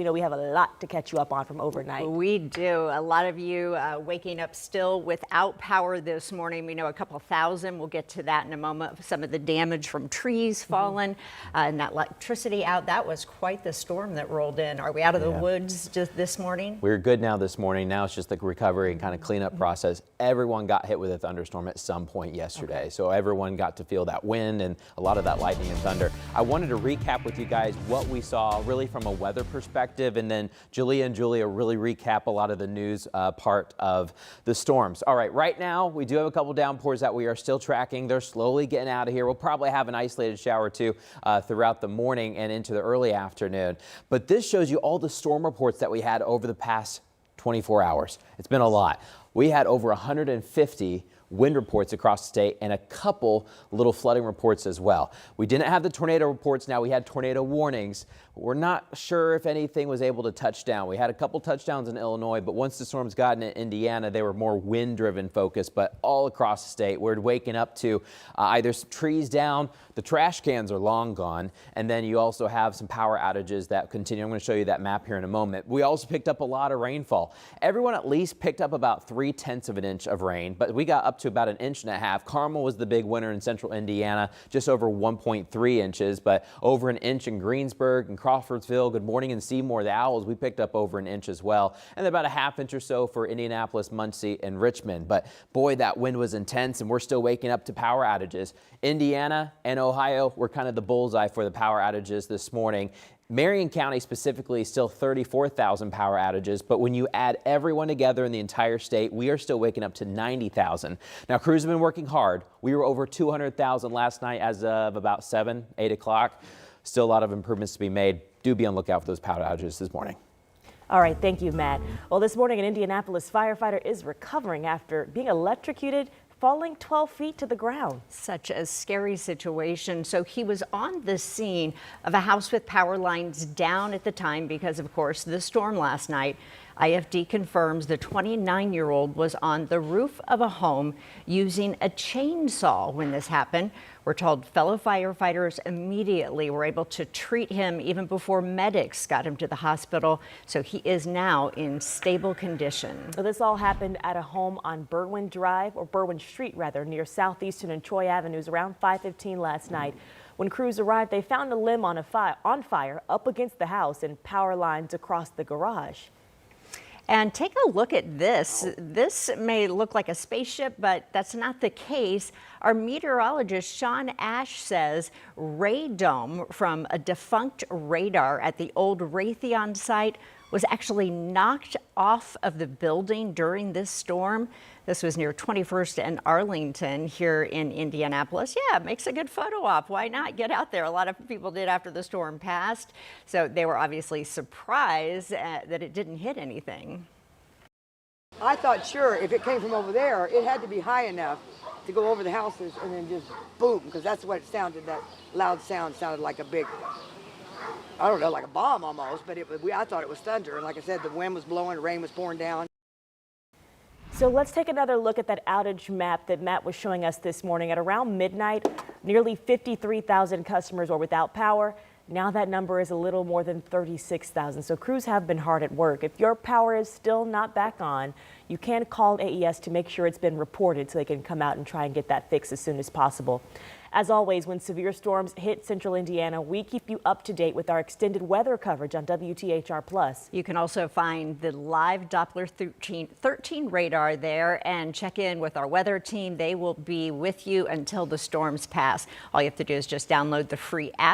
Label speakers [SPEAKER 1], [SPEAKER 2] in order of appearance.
[SPEAKER 1] We know we have a lot to catch you up on from overnight.
[SPEAKER 2] We do. A lot of you waking up still without power this morning. We know a couple thousand. We'll get to that in a moment. Some of the damage from trees falling and that electricity out. That was quite the storm that rolled in. Are we out of the woods just this morning?
[SPEAKER 3] We're good now this morning. Now it's just the recovery and kind of cleanup process. Everyone got hit with a thunderstorm at some point yesterday. So everyone got to feel that wind and a lot of that lightning and thunder. I wanted to recap with you guys what we saw really from a weather perspective, and then Julia really recap a lot of the news part of the storms. All right now we do have a couple downpours that we are still tracking. They're slowly getting out of here. We'll probably have an isolated shower or two throughout the morning and into the early afternoon. But this shows you all the storm reports that we had over the past 24 hours. It's been a lot. We had over 150 wind reports across the state and a couple little flooding reports as well. We didn't have the tornado reports. Now we had tornado warnings. We're not sure if anything was able to touch down. We had a couple touchdowns in Illinois, but once the storms got into Indiana, they were more wind driven focus. But all across the state, we're waking up to either some trees down, the trash cans are long gone, and then you also have some power outages that continue. I'm going to show you that map here in a moment. We also picked up a lot of rainfall. Everyone at least picked up about 3/10 of an inch of rain, but we got up to about 1.5 inches. Carmel was the big winner in central Indiana, just over 1.3 inches, but over 1 inch in Greensburg and Crawfordsville. Good Morning in Seymour, the Owls, we picked up over 1 inch as well, and about 1/2 inch or so for Indianapolis, Muncie, and Richmond. But boy, that wind was intense, and we're still waking up to power outages. Indiana and Ohio were kind of the bullseye for the power outages this morning. Marion County specifically still 34,000 power outages, but when you add everyone together in the entire state, we are still waking up to 90,000. Now, crews have been working hard. We were over 200,000 last night as of about 8 o'clock. Still a lot of improvements to be made. Do be on the lookout for those power outages this morning.
[SPEAKER 1] All right, thank you, Matt. Well, this morning an Indianapolis firefighter is recovering after being electrocuted, falling 12 feet to the ground.
[SPEAKER 2] Such a scary situation. So he was on the scene of a house with power lines down at the time because, of course, the storm last night. IFD confirms the 29-year-old was on the roof of a home using a chainsaw when this happened. We're told fellow firefighters immediately were able to treat him even before medics got him to the hospital. So he is now in stable condition.
[SPEAKER 1] So this all happened at a home on Berwyn Drive, or Berwyn Street rather, near Southeastern and Troy Avenues around 5:15 last night. When crews arrived, they found a limb on fire up against the house and power lines across the garage.
[SPEAKER 2] And take a look at this. This may look like a spaceship, but that's not the case. Our meteorologist Sean Ash says radome from a defunct radar at the old Raytheon site was actually knocked off of the building during this storm. This was near 21st and Arlington here in Indianapolis. Yeah, it makes a good photo op. Why not get out there? A lot of people did after the storm passed. So they were obviously surprised that it didn't hit anything.
[SPEAKER 4] I thought, sure, if it came from over there, it had to be high enough to go over the houses and then just boom, because that's what it sounded. That loud sound sounded like a big, I don't know, like a bomb almost, but I thought it was thunder. And like I said, the wind was blowing, the rain was pouring down.
[SPEAKER 1] So let's take another look at that outage map that Matt was showing us this morning. At around midnight, nearly 53,000 customers were without power. Now that number is a little more than 36,000. So crews have been hard at work. If your power is still not back on, you can call AES to make sure it's been reported so they can come out and try and get that fixed as soon as possible. As always, when severe storms hit central Indiana, we keep you up to date with our extended weather coverage on WTHR+.
[SPEAKER 2] You can also find the live Doppler 13 radar there and check in with our weather team. They will be with you until the storms pass. All you have to do is just download the free app.